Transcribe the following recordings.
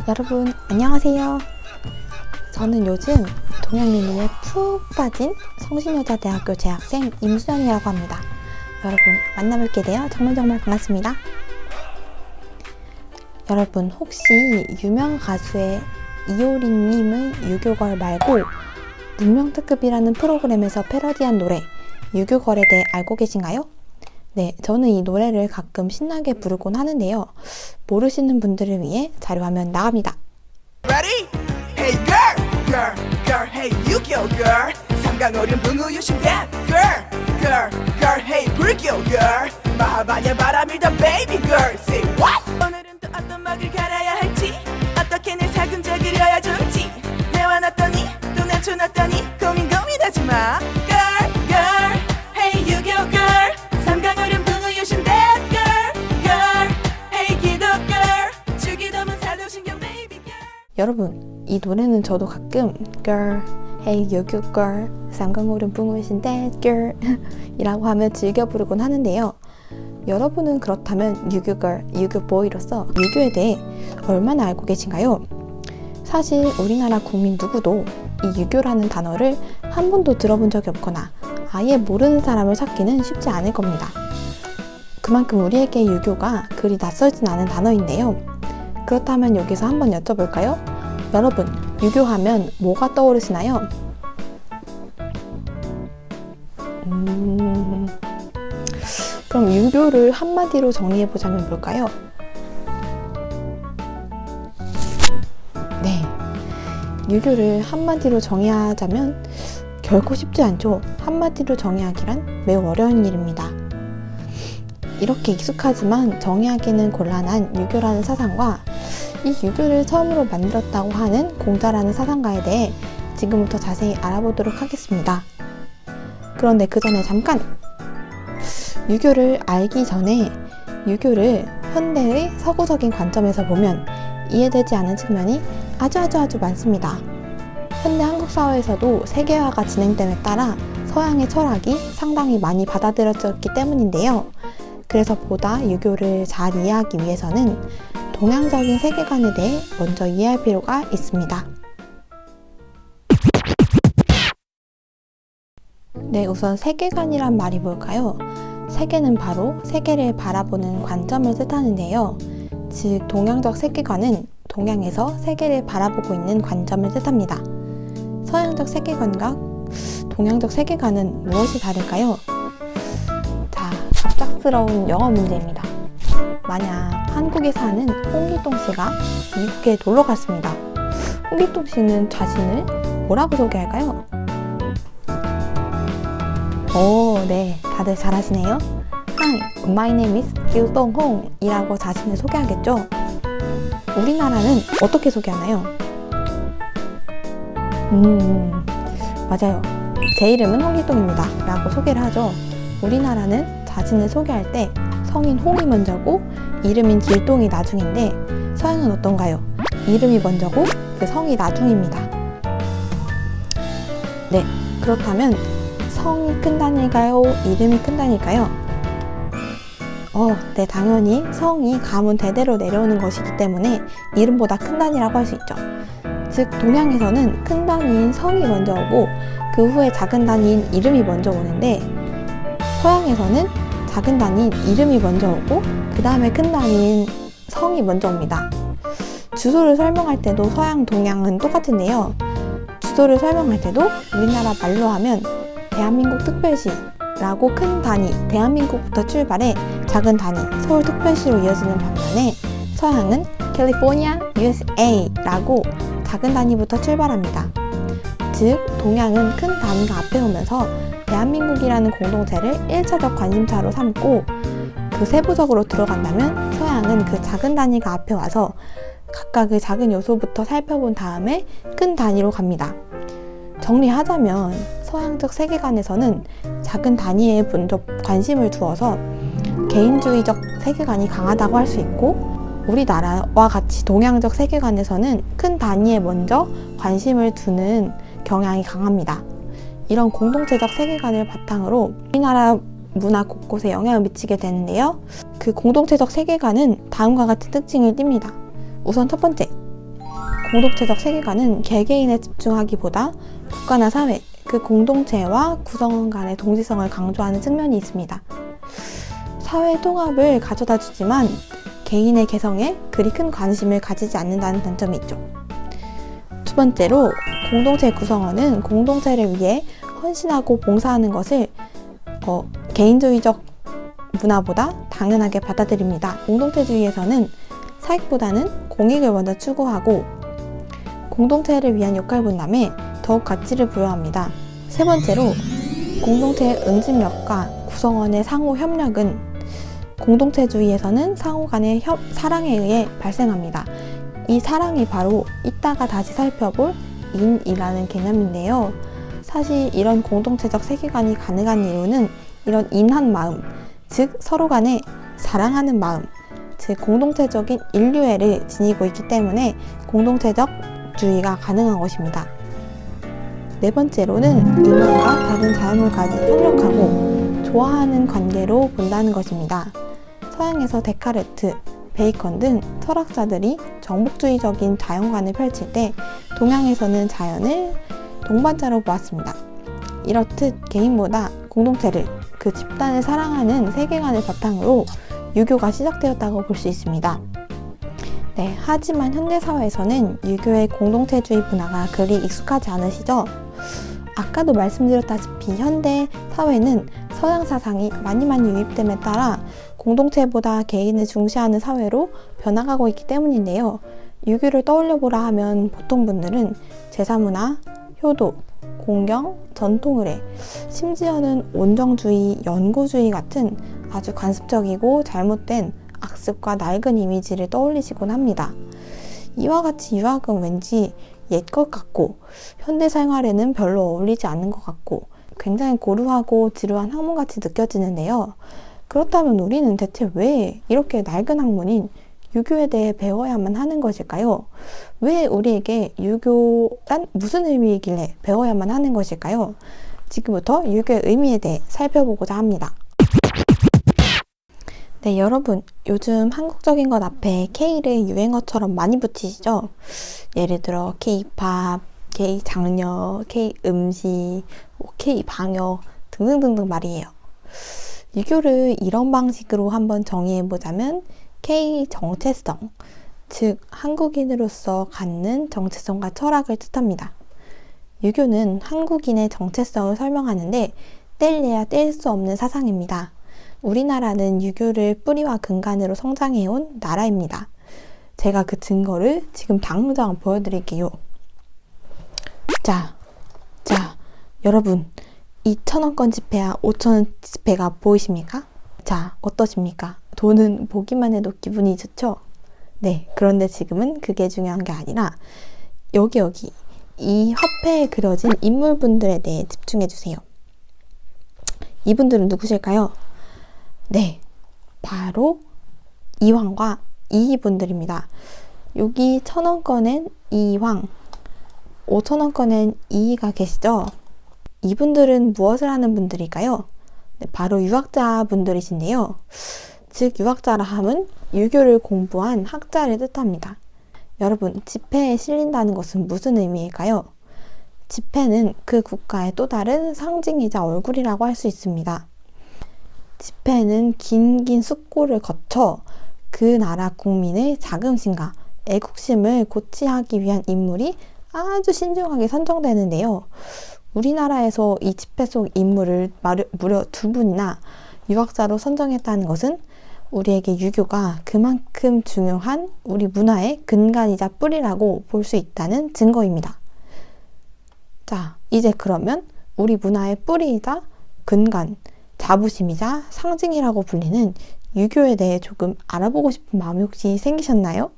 여러분 안녕하세요. 저는 요즘 동양민물에 푹 빠진 성신여자대학교 재학생 임수연이라고 합니다. 여러분 만나뵙게 되어 정말 반갑습니다. 여러분 혹시 유명 가수의 이효리님의 유교걸 말고 문명특급이라는 프로그램에서 패러디한 노래 유교걸에 대해 알고 계신가요? 네, 저는 이 노래를 가끔 신나게 부르곤 하는데요. 모르시는 분들을 위해 자료화면 나갑니다. Ready? Hey girl, girl, girl, hey 유교 girl. 삼강어린 붕우유신 that girl, girl, girl, hey 불교 girl. 마하바냐 바람이던 baby girl. Say what? 오늘은 또 어떤 막을 갈아야 할지, 어떻게 내 사근자 그려야 좋을지. 내와 놨더니 또 낮춰놨더니 고민하지 마. Girl, girl, hey 유교 girl. 삼강어린 붕우유신 that girl, girl, hey 기도 girl. 주기도문 사도신경 baby girl. 여러분, 이 노래는 저도 가끔 Girl, Hey 유교 girl, 삼강오른 붕으신 that girl 이라고 하며 즐겨 부르곤 하는데요. 여러분은 그렇다면 유교 girl, 유교 boy로서 유교에 대해 얼마나 알고 계신가요? 사실 우리나라 국민 누구도 이 유교라는 단어를 한 번도 들어본 적이 없거나 아예 모르는 사람을 찾기는 쉽지 않을 겁니다. 그만큼 우리에게 유교가 그리 낯설진 않은 단어인데요. 그렇다면 여기서 한번 여쭤볼까요? 여러분, 유교하면 뭐가 떠오르시나요? 그럼 유교를 한마디로 정리해보자면 뭘까요? 네, 유교를 한마디로 정의하자면 결코 쉽지 않죠. 한마디로 정의하기란 매우 어려운 일입니다. 이렇게 익숙하지만 정의하기는 곤란한 유교라는 사상과 이 유교를 처음으로 만들었다고 하는 공자라는 사상가에 대해 지금부터 자세히 알아보도록 하겠습니다. 그런데 그 전에 잠깐! 유교를 알기 전에 유교를 현대의 서구적인 관점에서 보면 이해되지 않은 측면이 아주 많습니다. 현대 한국 사회에서도 세계화가 진행됨에 따라 서양의 철학이 상당히 많이 받아들여졌기 때문인데요. 그래서 보다 유교를 잘 이해하기 위해서는 동양적인 세계관에 대해 먼저 이해할 필요가 있습니다. 네, 우선 세계관이란 말이 뭘까요? 세계는 바로 세계를 바라보는 관점을 뜻하는데요. 즉, 동양적 세계관은 동양에서 세계를 바라보고 있는 관점을 뜻합니다. 서양적 세계관과 동양적 세계관은 무엇이 다를까요? 자, 갑작스러운 영어 문제입니다. 만약 한국에 사는 홍길동 씨가 미국에 놀러 갔습니다. 홍길동 씨는 자신을 뭐라고 소개할까요? 오, 네, 다들 잘하시네요. Hi, my name is 길동홍 이라고 자신을 소개하겠죠? 우리나라는 어떻게 소개하나요? 맞아요. 제 이름은 홍길동입니다 라고 소개를 하죠. 우리나라는 자신을 소개할 때 성인 홍이 먼저고 이름인 길동이 나중인데 서양은 어떤가요? 이름이 먼저고 그 성이 나중입니다. 네, 그렇다면 성이 큰 단일까요? 이름이 큰 단일까요? 네, 당연히 성이 가문 대대로 내려오는 것이기 때문에 이름보다 큰 단위라고 할 수 있죠. 즉, 동양에서는 큰 단위인 성이 먼저 오고 그 후에 작은 단위인 이름이 먼저 오는데 서양에서는 작은 단위인 이름이 먼저 오고 그 다음에 큰 단위인 성이 먼저 옵니다. 주소를 설명할 때도 서양, 동양은 똑같은데요. 주소를 설명할 때도 우리나라 말로 하면 대한민국 특별시라고 큰 단위, 대한민국부터 출발해 작은 단위, 서울특별시로 이어지는 반면에 서양은 캘리포니아, USA라고 작은 단위부터 출발합니다. 즉, 동양은 큰 단위가 앞에 오면서 대한민국이라는 공동체를 1차적 관심사로 삼고 그 세부적으로 들어간다면 서양은 그 작은 단위가 앞에 와서 각각의 작은 요소부터 살펴본 다음에 큰 단위로 갑니다. 정리하자면 서양적 세계관에서는 작은 단위에 먼저 관심을 두어서 개인주의적 세계관이 강하다고 할 수 있고 우리나라와 같이 동양적 세계관에서는 큰 단위에 먼저 관심을 두는 경향이 강합니다. 이런 공동체적 세계관을 바탕으로 우리나라 문화 곳곳에 영향을 미치게 되는데요. 그 공동체적 세계관은 다음과 같은 특징을 띱니다. 우선 첫 번째, 공동체적 세계관은 개개인에 집중하기보다 국가나 사회, 그 공동체와 구성원 간의 동지성을 강조하는 측면이 있습니다. 사회 통합을 가져다 주지만 개인의 개성에 그리 큰 관심을 가지지 않는다는 단점이 있죠. 두 번째로, 공동체 구성원은 공동체를 위해 헌신하고 봉사하는 것을 개인주의적 문화보다 당연하게 받아들입니다. 공동체주의에서는 사익보다는 공익을 먼저 추구하고 공동체를 위한 역할 분담에 더욱 가치를 부여합니다. 세 번째로, 공동체의 응집력과 구성원의 상호 협력은 공동체주의에서는 상호 간의 사랑에 의해 발생합니다. 이 사랑이 바로 이따가 다시 살펴볼 인이라는 개념인데요. 사실 이런 공동체적 세계관이 가능한 이유는 이런 인한 마음, 즉 서로 간에 사랑하는 마음, 즉 공동체적인 인류애를 지니고 있기 때문에 공동체적 주의가 가능한 것입니다. 네 번째로는 인간과 다른 자연물까지 협력하고 좋아하는 관계로 본다는 것입니다. 서양에서 데카르트, 베이컨 등 철학자들이 정복주의적인 자연관을 펼칠 때 동양에서는 자연을 동반자로 보았습니다. 이렇듯 개인보다 공동체를, 그 집단을 사랑하는 세계관을 바탕으로 유교가 시작되었다고 볼 수 있습니다. 네, 하지만 현대사회에서는 유교의 공동체주의 문화가 그리 익숙하지 않으시죠? 아까도 말씀드렸다시피 현대 사회는 서양 사상이 많이 유입됨에 따라 공동체보다 개인을 중시하는 사회로 변화가고 있기 때문인데요. 유교를 떠올려보라 하면 보통 분들은 제사문화, 효도, 공경, 전통의례, 심지어는 온정주의, 연고주의 같은 아주 관습적이고 잘못된 악습과 낡은 이미지를 떠올리시곤 합니다. 이와 같이 유학은 왠지 옛 것 같고 현대 생활에는 별로 어울리지 않는 것 같고 굉장히 고루하고 지루한 학문같이 느껴지는데요. 그렇다면 우리는 대체 왜 이렇게 낡은 학문인 유교에 대해 배워야만 하는 것일까요? 왜 우리에게 유교란 무슨 의미이길래 배워야만 하는 것일까요? 지금부터 유교의 의미에 대해 살펴보고자 합니다. 네, 여러분, 요즘 한국적인 것 앞에 K를 유행어처럼 많이 붙이시죠? 예를 들어 K-팝, K-장녀, K-음식, K-방역 등등등등 말이에요. 유교를 이런 방식으로 한번 정의해보자면 K-정체성, 즉 한국인으로서 갖는 정체성과 철학을 뜻합니다. 유교는 한국인의 정체성을 설명하는데 뗄래야 뗄 수 없는 사상입니다. 우리나라는 유교를 뿌리와 근간으로 성장해온 나라입니다. 제가 그 증거를 지금 당장 보여드릴게요. 자, 여러분, 2,000원권 지폐와 5,000원 지폐가 보이십니까? 자, 어떠십니까? 돈은 보기만 해도 기분이 좋죠? 네, 그런데 지금은 그게 중요한 게 아니라 여기 이 화폐에 그려진 인물분들에 대해 집중해주세요. 이분들은 누구실까요? 네, 바로 이황과 이이분들입니다. 여기 1,000원권엔 이황, 5,000원권엔 이이가 계시죠? 이분들은 무엇을 하는 분들일까요? 네, 바로 유학자분들이신데요. 즉 유학자라 함은 유교를 공부한 학자를 뜻합니다. 여러분, 지폐에 실린다는 것은 무슨 의미일까요? 지폐는 그 국가의 또 다른 상징이자 얼굴이라고 할 수 있습니다. 지폐는 긴 숙고를 거쳐 그 나라 국민의 자긍심과 애국심을 고취하기 위한 인물이 아주 신중하게 선정되는데요. 우리나라에서 이 지폐 속 인물을 무려 2분이나 유학자로 선정했다는 것은 우리에게 유교가 그만큼 중요한 우리 문화의 근간이자 뿌리라고 볼 수 있다는 증거입니다. 자, 이제 그러면 우리 문화의 뿌리이자 근간, 자부심이자 상징이라고 불리는 유교에 대해 조금 알아보고 싶은 마음이 혹시 생기셨나요?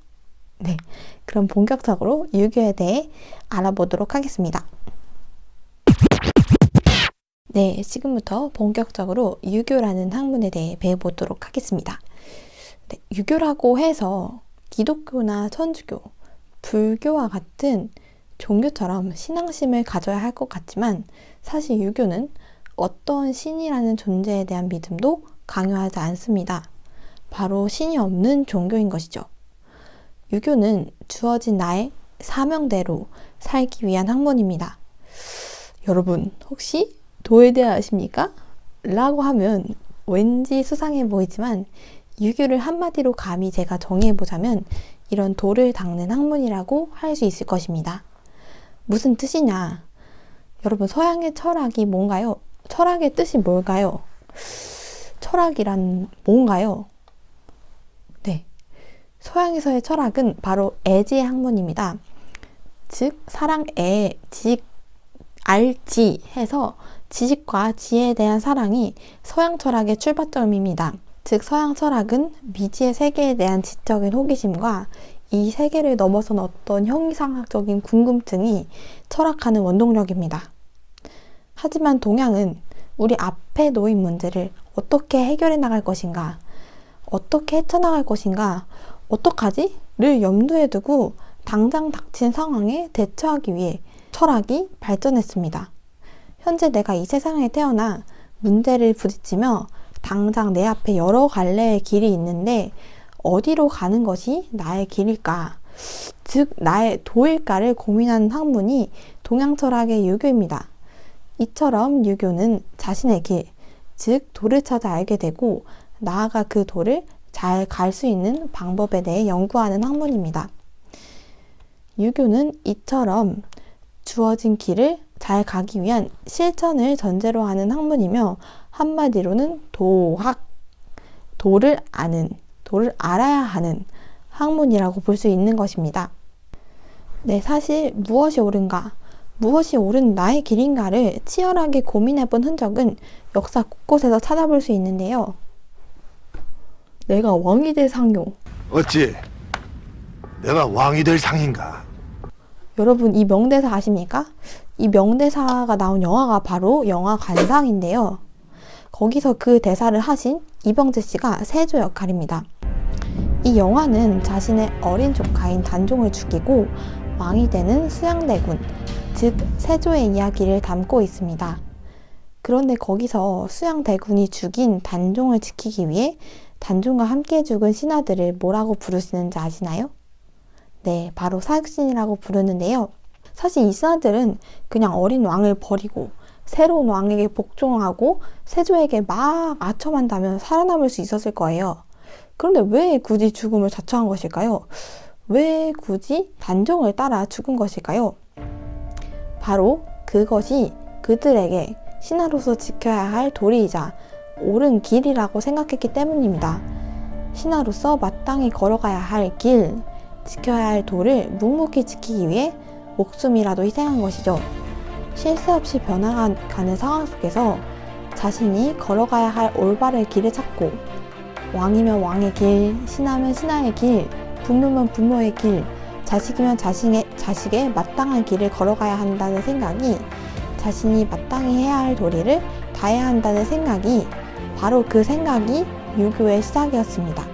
네, 그럼 본격적으로 유교에 대해 알아보도록 하겠습니다. 네, 지금부터 본격적으로 유교라는 학문에 대해 배워보도록 하겠습니다. 네, 유교라고 해서 기독교나 천주교, 불교와 같은 종교처럼 신앙심을 가져야 할 것 같지만 사실 유교는 어떤 신이라는 존재에 대한 믿음도 강요하지 않습니다. 바로 신이 없는 종교인 것이죠. 유교는 주어진 나의 사명대로 살기 위한 학문입니다. 여러분 혹시 도에 대해 아십니까? 라고 하면 왠지 수상해 보이지만 유교를 한마디로 감히 제가 정의해보자면 이런 도를 닦는 학문이라고 할 수 있을 것입니다. 무슨 뜻이냐? 여러분 서양의 철학이 뭔가요? 철학의 뜻이 뭘까요? 철학이란 뭔가요? 네, 서양에서의 철학은 바로 애지의 학문입니다. 즉 사랑애, 알지 해서 지식과 지혜에 대한 사랑이 서양 철학의 출발점입니다. 즉 서양 철학은 미지의 세계에 대한 지적인 호기심과 이 세계를 넘어선 어떤 형이상학적인 궁금증이 철학하는 원동력입니다. 하지만 동양은 우리 앞에 놓인 문제를 어떻게 해결해 나갈 것인가, 어떻게 헤쳐나갈 것인가, 어떡하지? 를 염두에 두고 당장 닥친 상황에 대처하기 위해 철학이 발전했습니다. 현재 내가 이 세상에 태어나 문제를 부딪히며 당장 내 앞에 여러 갈래의 길이 있는데 어디로 가는 것이 나의 길일까? 즉 나의 도일까를 고민하는 학문이 동양 철학의 유교입니다. 이처럼 유교는 자신의 길, 즉 도를 찾아 알게 되고 나아가 그 도를 잘 갈 수 있는 방법에 대해 연구하는 학문입니다. 유교는 이처럼 주어진 길을 잘 가기 위한 실천을 전제로 하는 학문이며 한마디로는 도학, 도를 아는, 도를 알아야 하는 학문이라고 볼 수 있는 것입니다. 네, 사실 무엇이 옳은가, 무엇이 옳은 나의 길인가를 치열하게 고민해본 흔적은 역사 곳곳에서 찾아볼 수 있는데요. 내가 왕이 될 상요. 어찌 내가 왕이 될 상인가? 여러분 이 명대사 아십니까? 이 명대사가 나온 영화가 바로 영화 관상인데요. 거기서 그 대사를 하신 이병재 씨가 세조 역할입니다. 이 영화는 자신의 어린 조카인 단종을 죽이고 왕이 되는 수양대군, 즉 세조의 이야기를 담고 있습니다. 그런데 거기서 수양대군이 죽인 단종을 지키기 위해 단종과 함께 죽은 신하들을 뭐라고 부르시는지 아시나요? 네, 바로 사육신이라고 부르는데요. 사실 이 신하들은 그냥 어린 왕을 버리고 새로운 왕에게 복종하고 세조에게 막 아첨한다면 살아남을 수 있었을 거예요. 그런데 왜 굳이 죽음을 자처한 것일까요? 왜 굳이 단종을 따라 죽은 것일까요? 바로 그것이 그들에게 신하로서 지켜야 할 도리이자 옳은 길이라고 생각했기 때문입니다. 신하로서 마땅히 걸어가야 할 길, 지켜야 할 도를 묵묵히 지키기 위해 목숨이라도 희생한 것이죠. 쉴 새 없이 변화가는 상황 속에서 자신이 걸어가야 할 올바른 길을 찾고 왕이면 왕의 길, 신하면 신하의 길, 부모면 부모의 길, 자식이면 자식의 마땅한 길을 걸어가야 한다는 생각이, 자신이 마땅히 해야 할 도리를 다해야 한다는 생각이, 바로 그 생각이 유교의 시작이었습니다.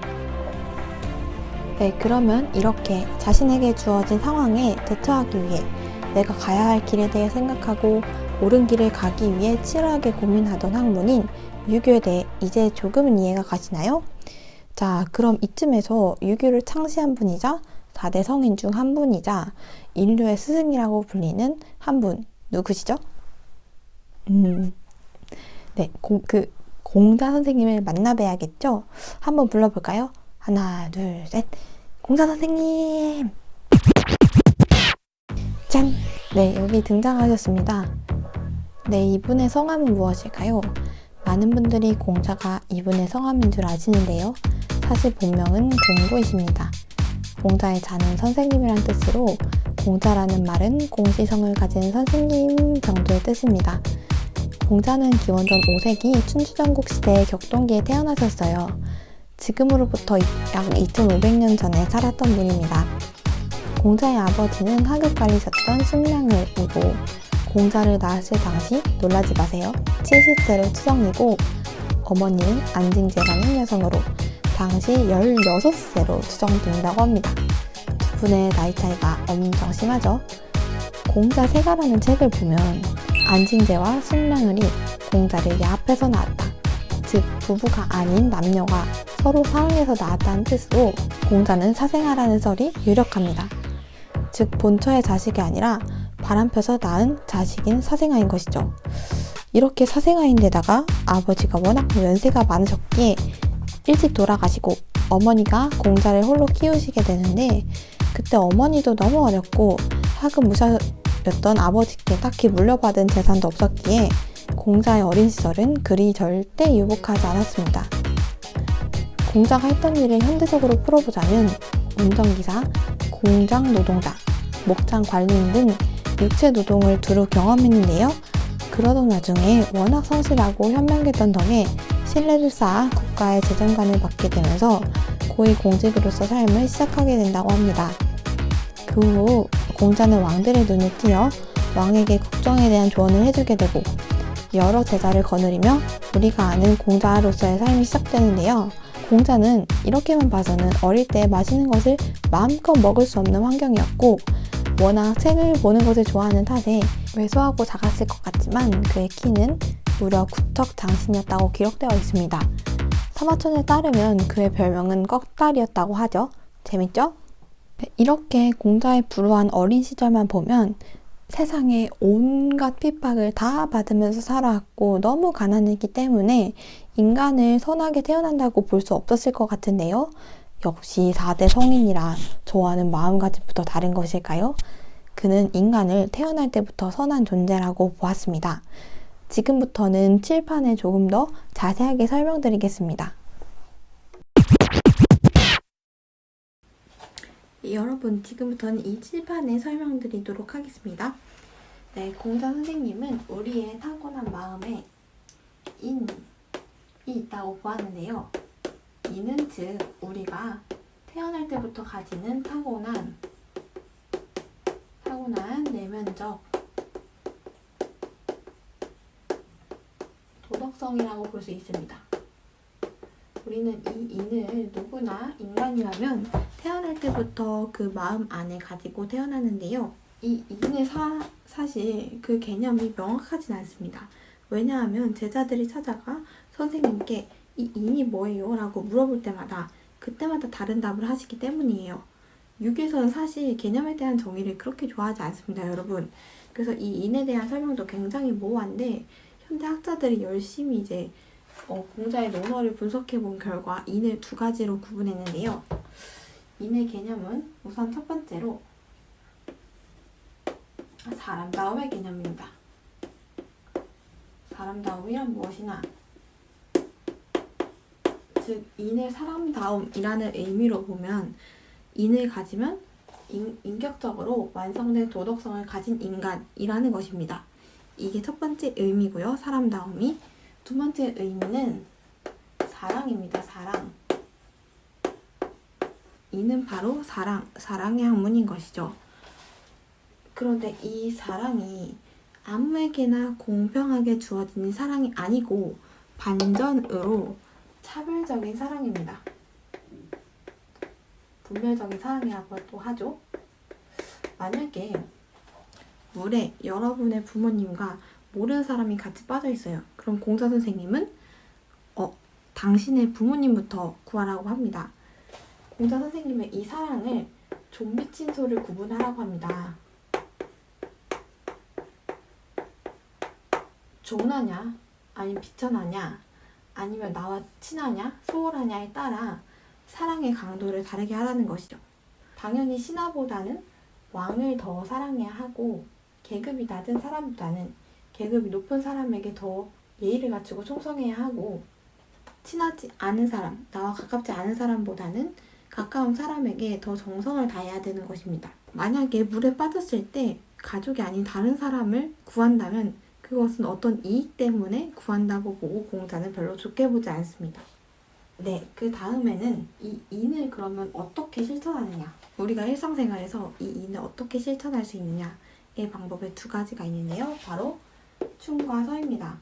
네, 그러면 이렇게 자신에게 주어진 상황에 대처하기 위해 내가 가야 할 길에 대해 생각하고 옳은 길을 가기 위해 치열하게 고민하던 학문인 유교에 대해 이제 조금은 이해가 가시나요? 자, 그럼 이쯤에서 유교를 창시한 분이자 4대 성인 중 한 분이자 인류의 스승이라고 불리는 한 분, 누구시죠? 네, 공자 선생님을 만나봐야겠죠? 한번 불러볼까요? 하나, 둘, 셋. 공자 선생님! 짠! 네, 여기 등장하셨습니다. 네, 이분의 성함은 무엇일까요? 많은 분들이 공자가 이분의 성함인 줄 아시는데요. 사실 본명은 공구이십니다. 공자의 자는 선생님이란 뜻으로 공자라는 말은 공시성을 가진 선생님 정도의 뜻입니다. 공자는 기원전 5세기 춘추전국 시대의 격동기에 태어나셨어요. 지금으로부터 약 2500년 전에 살았던 분입니다. 공자의 아버지는 하급관리셨던 승량을이고 공자를 낳았을 당시 놀라지 마세요. 70세로 추정이고 어머니는 안징제라는 여성으로 당시 16세로 추정된다고 합니다. 두 분의 나이 차이가 엄청 심하죠. 공자 세가라는 책을 보면 안징제와 승량을이 공자를 야합해서 낳았다. 즉 부부가 아닌 남녀가 서로 사랑해서 낳았다는 뜻으로 공자는 사생아라는 설이 유력합니다. 즉 본처의 자식이 아니라 바람펴서 낳은 자식인 사생아인 것이죠. 이렇게 사생아인데다가 아버지가 워낙 연세가 많으셨기에 일찍 돌아가시고 어머니가 공자를 홀로 키우시게 되는데, 그때 어머니도 너무 어렸고 하급무사였던 아버지께 딱히 물려받은 재산도 없었기에 공자의 어린 시절은 그리 절대 유복하지 않았습니다. 공자가 했던 일을 현대적으로 풀어보자면 운전기사, 공장 노동자, 목장 관리인 등 육체 노동을 두루 경험했는데요. 그러던 와중에 워낙 성실하고 현명했던 덕에 신뢰를 쌓아 국가의 재정관을 받게 되면서 고위공직으로서 삶을 시작하게 된다고 합니다. 그 후 공자는 왕들의 눈에 띄어 왕에게 국정에 대한 조언을 해주게 되고 여러 제자를 거느리며 우리가 아는 공자로서의 삶이 시작되는데요. 공자는 이렇게만 봐서는 어릴 때 맛있는 것을 마음껏 먹을 수 없는 환경이었고 워낙 책을 보는 것을 좋아하는 탓에 왜소하고 작았을 것 같지만 그의 키는 무려 구척장신이었다고 기록되어 있습니다. 사마천에 따르면 그의 별명은 꺽다리였다고 하죠. 재밌죠? 이렇게 공자의 불우한 어린 시절만 보면 세상에 온갖 핍박을 다 받으면서 살아왔고 너무 가난했기 때문에 인간을 선하게 태어난다고 볼 수 없었을 것 같은데요. 역시 4대 성인이라 좋아하는 마음가짐부터 다른 것일까요? 그는 인간을 태어날 때부터 선한 존재라고 보았습니다. 지금부터는 칠판에 조금 더 자세하게 설명드리겠습니다. 여러분, 지금부터는 이 칠판에 설명드리도록 하겠습니다. 네, 공자 선생님은 우리의 타고난 마음에 인이 있다고 보았는데요. 인은 즉 우리가 태어날 때부터 가지는 타고난 내면적 도덕성이라고 볼 수 있습니다. 우리는 이 인을 누구나 인간이라면 태어날 때부터 그 마음 안에 가지고 태어나는데요. 이 인의 사실 그 개념이 명확하진 않습니다. 왜냐하면 제자들이 찾아가 선생님께 이 인이 뭐예요? 라고 물어볼 때마다 그때마다 다른 답을 하시기 때문이에요. 유교에서는 사실 개념에 대한 정의를 그렇게 좋아하지 않습니다, 여러분. 그래서 이 인에 대한 설명도 굉장히 모호한데 현대 학자들이 열심히 이제 공자의 논어를 분석해 본 결과 인을 두 가지로 구분했는데요. 인의 개념은 우선 첫 번째로 사람다움의 개념입니다. 사람다움이란 무엇이나, 즉 인을 사람다움이라는 의미로 보면 인을 가지면 인격적으로 완성된 도덕성을 가진 인간이라는 것입니다. 이게 첫 번째 의미고요. 사람다움이. 두 번째 의미는 사랑입니다. 사랑. 이는 바로 사랑의 학문인 것이죠. 그런데 이 사랑이 아무에게나 공평하게 주어지는 사랑이 아니고 반전으로 차별적인 사랑입니다. 분별적인 사랑이라고도 하죠. 만약에 물에 여러분의 부모님과 모르는 사람이 같이 빠져 있어요. 그럼 공자 선생님은 당신의 부모님부터 구하라고 합니다. 공자 선생님의 이 사랑을 좀비 친소를 구분하라고 합니다. 좋은하냐, 아니면 비천하냐, 아니면 나와 친하냐, 소홀하냐에 따라 사랑의 강도를 다르게 하라는 것이죠. 당연히 신하보다는 왕을 더 사랑해야 하고 계급이 낮은 사람보다는 계급이 높은 사람에게 더 예의를 갖추고 충성해야 하고 친하지 않은 사람, 나와 가깝지 않은 사람보다는 가까운 사람에게 더 정성을 다해야 되는 것입니다. 만약에 물에 빠졌을 때 가족이 아닌 다른 사람을 구한다면 그것은 어떤 이익 때문에 구한다고 보고 공자는 별로 좋게 보지 않습니다. 네, 그 다음에는 이 인을 그러면 어떻게 실천하느냐, 우리가 일상생활에서 이 인을 어떻게 실천할 수 있느냐의 방법에 두 가지가 있는데요. 바로 춤과 서입니다.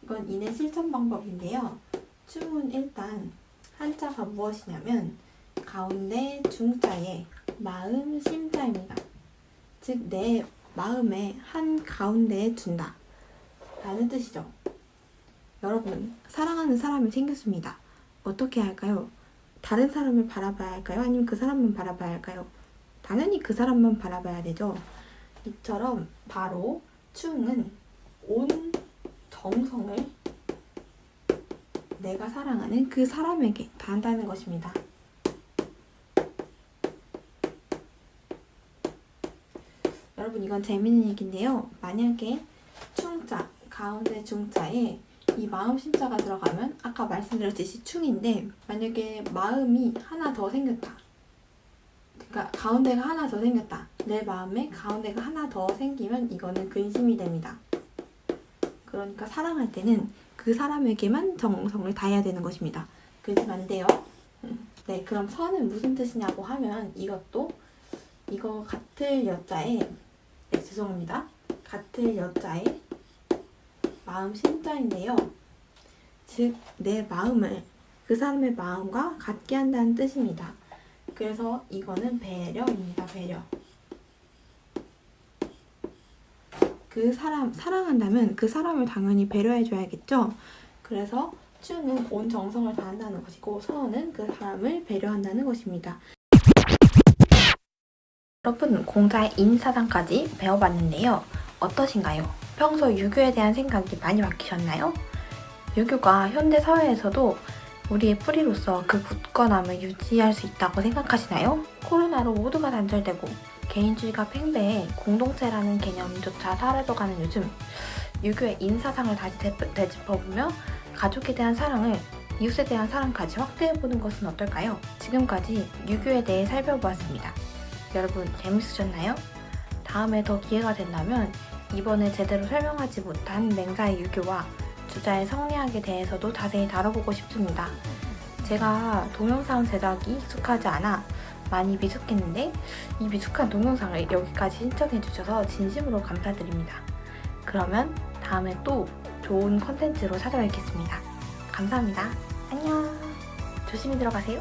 이건 인의 실천 방법인데요. 춤은 일단 한자가 무엇이냐면 가운데 중자에 마음 심자입니다. 즉 내 마음에 한 가운데에 둔다 라는 뜻이죠. 여러분, 사랑하는 사람이 생겼습니다. 어떻게 할까요? 다른 사람을 바라봐야 할까요? 아니면 그 사람만 바라봐야 할까요? 당연히 그 사람만 바라봐야 되죠. 이처럼 바로 충은 온 정성을 내가 사랑하는 그 사람에게 다한다는 것입니다. 여러분, 이건 재밌는 얘기인데요. 만약에 충자, 가운데 중자에 이 마음 심자가 들어가면 아까 말씀드렸듯이 충인데, 만약에 마음이 하나 더 생겼다. 그러니까 가운데가 하나 더 생겼다. 내 마음에 가운데가 하나 더 생기면 이거는 근심이 됩니다. 그러니까 사랑할 때는 그 사람에게만 정성을 다해야 되는 것입니다. 그러면 안 돼요. 네, 그럼 선은 무슨 뜻이냐고 하면 이거 같을 여자에, 네, 죄송합니다. 같을 여자에 마음 심자인데요. 즉, 내 마음을 그 사람의 마음과 같게 한다는 뜻입니다. 그래서 이거는 배려입니다. 배려. 그 사람, 사랑한다면 그 사람을 당연히 배려해줘야겠죠? 그래서 충은 온 정성을 다한다는 것이고, 선은 그 사람을 배려한다는 것입니다. 여러분, 공자의 인사상까지 배워봤는데요. 어떠신가요? 평소 유교에 대한 생각이 많이 바뀌셨나요? 유교가 현대 사회에서도 우리의 뿌리로서 그 굳건함을 유지할 수 있다고 생각하시나요? 코로나로 모두가 단절되고 개인주의가 팽배해 공동체라는 개념조차 사라져가는 요즘, 유교의 인사상을 다시 되짚어보며 가족에 대한 사랑을, 이웃에 대한 사랑까지 확대해보는 것은 어떨까요? 지금까지 유교에 대해 살펴보았습니다. 여러분, 재밌으셨나요? 다음에 더 기회가 된다면 이번에 제대로 설명하지 못한 맹자의 유교와 주자의 성리학에 대해서도 자세히 다뤄보고 싶습니다. 제가 동영상 제작이 익숙하지 않아 많이 미숙했는데, 이 미숙한 동영상을 여기까지 신청해 주셔서 진심으로 감사드립니다. 그러면 다음에 또 좋은 컨텐츠로 찾아뵙겠습니다. 감사합니다. 안녕. 조심히 들어가세요.